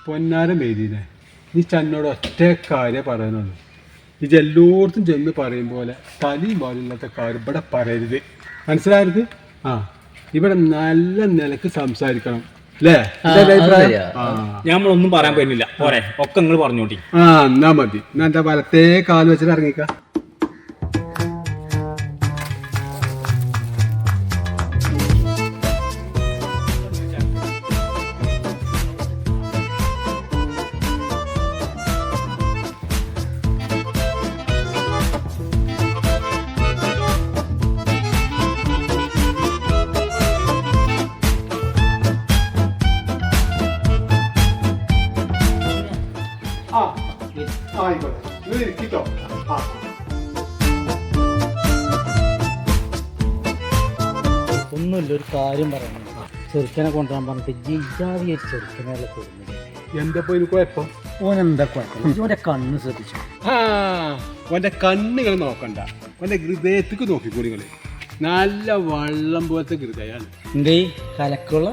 പൊന്നാരം വേദിയിലെ നീ ചന്നോട് ഒറ്റ കാര്യം പറയാനുള്ളൂ. ഇത് എല്ലായിടത്തും ചെന്ന് പറയും പോലെ തലയും പാടില്ലാത്ത കാര്യം ഇവിടെ പറയരുത്, മനസ്സിലായത്? ആ, ഇവിടെ നല്ല നിലക്ക് സംസാരിക്കണം അല്ലേ? നമ്മളൊന്നും പറയാൻ പറ്റില്ല, പോരെ ഒക്കെ നിങ്ങൾ പറഞ്ഞോട്ടി. ആ, എന്നാ മതി. എന്നാ എന്താ വലത്തേ കാല് വെച്ചിട്ട് ഇറങ്ങിക്ക. ഒന്നുമില്ല, ഒരു കാര്യം പറയണം. ചെറുക്കനെ കൊണ്ടുവരാൻ പറഞ്ഞിട്ട് ജിജാതി ഒരു ചെറുക്കനെ കൊടുക്കുന്നത്. എന്താ പോയി കുഴപ്പം? ഓനെന്താ കുഴപ്പം? ഓന്റെ കണ്ണ് ശ്രദ്ധിച്ചു. ഓന്റെ കണ്ണുകൾ നോക്കണ്ട, ഓന്റെ ഹൃദയത്തേക്ക് നോക്കിക്കൂടി കളി. നല്ല വള്ളം പോലത്തെ ഹൃദയാണ്. എന്തേ കലക്കുള്ള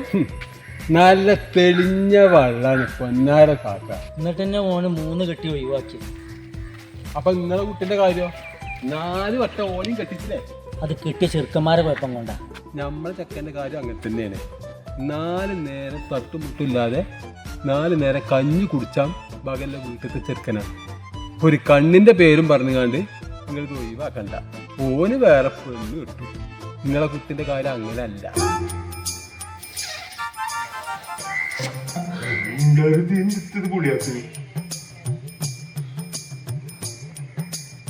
നല്ല തെളിഞ്ഞ വള്ളാണ് പൊന്നാര കാക്ക. എന്നിട്ട് തന്നെ ഓന് 3 കെട്ടി ഒഴിവാക്കി. അപ്പൊ നിങ്ങളെ കുട്ടിന്റെ കാര്യം 4 വട്ടം ഓനെയും കെട്ടിച്ചില്ലേ? അത് കെട്ടിയ ചെറുക്കന്മാരെ കുഴപ്പം കൊണ്ടാ. നമ്മളെ ചെക്കൻ്റെ കാര്യം അങ്ങനെ തന്നെയാണ്. 4 നേരം തട്ടുമുട്ടില്ലാതെ 4 നേരം കഞ്ഞി കുടിച്ചാൽ പകലിലെ വീട്ടിലത്തെ ചെറുക്കനാണ്. ഒരു കണ്ണിന്റെ പേരും പറഞ്ഞുകാണ്ട് നിങ്ങളിത് ഒഴിവാക്കണ്ട. ഓന് വേറെ പെണ്ണ് കിട്ടും. നിങ്ങളെ കുട്ടിന്റെ കാര്യം അങ്ങനെ അല്ല.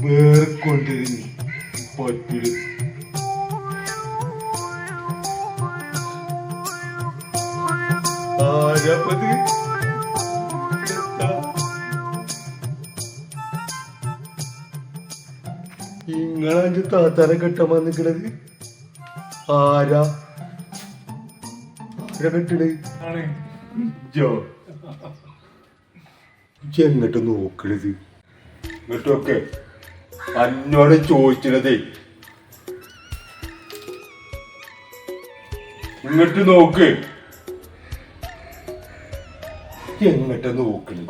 വേറെ കൊണ്ടിരുന്നു പറ്റൂല. ഇങ്ങളെ താത്താരെ കെട്ടാൻ വന്നിക്കണത് ആരാ കെട്ടണേ? എങ്ങോട്ട് നോക്കണത്? ഇങ്ങോട്ടൊക്കെ അന്നോട് ചോദിച്ചതേ. ഇങ്ങോട്ട് നോക്ക്. എങ്ങോട്ട് നോക്കണത്?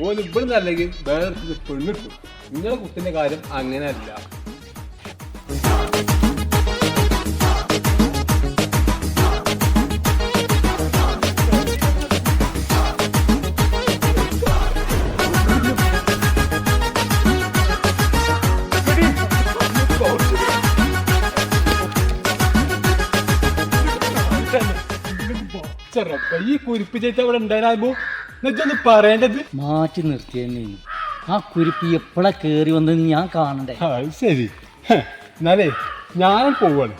ഓന് ഇവിടെ അല്ലെങ്കിൽ വേറെ പെണ്ണിട്ടു. നിങ്ങളെ കുട്ടിന്റെ കാര്യം അങ്ങനെ അല്ല. ഈ കുരിപ്പിച്ചേറ്റ് അവിടെ ഉണ്ടായിരുന്നോ എന്നൊന്ന് പറയേണ്ടത്? മാറ്റി നിർത്തിയെന്നെ. ആ കുരിപ്പി എപ്പോഴാ കേറി വന്നത് ഞാൻ കാണണ്ടേ? ശരി, എന്നാലേ ഞാനും പോവാണ്.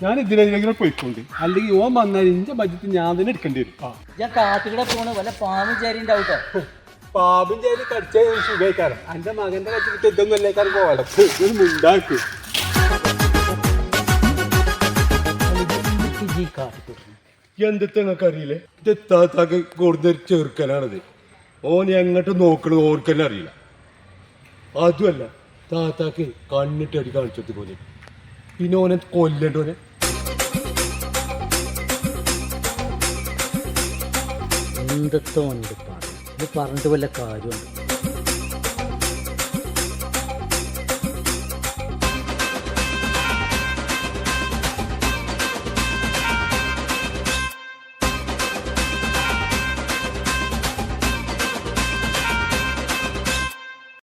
ഞാൻ ഇതിലെങ്കിലും പോയിക്കൊണ്ട്, അല്ലെങ്കിൽ ഓൻ വന്നാൽ ഇന്റെ ബഡ്ജറ്റ് ഞാൻ തന്നെ എടുക്കേണ്ടി വരും. ഞാൻ കാട്ടുകൂടെ പോണ വല്ല പാമ്പും ചേരിണ്ടാവൂട്ടോ. പാമ്പും ചേരി കടിച്ച സുഖമായിക്കാരം. എന്റെ മകന്റെ കടിച്ചിട്ട് ഇതൊന്നും അല്ലേക്കാരം പോവാടത്ത് ഉണ്ടാക്കും. എന്തൊക്കെ നിങ്ങൾക്ക് അറിയില്ലേ? താത്താക്ക് കൂടുതൽ ചെറുക്കനാണത്. ഓൻ എങ്ങോട്ട് നോക്കണത് ഓർക്കെല്ലാം അറിയില്ല. അതുമല്ല, താത്താക്ക് കണ്ണിട്ടടി കാണിച്ചത് പോലെ. പിന്നെ ഓനെ കൊല്ലണ്ടോനെ. എന്തൊക്കെ ഇത് പറഞ്ഞിട്ട് വല്ല കാര്യമുണ്ട്?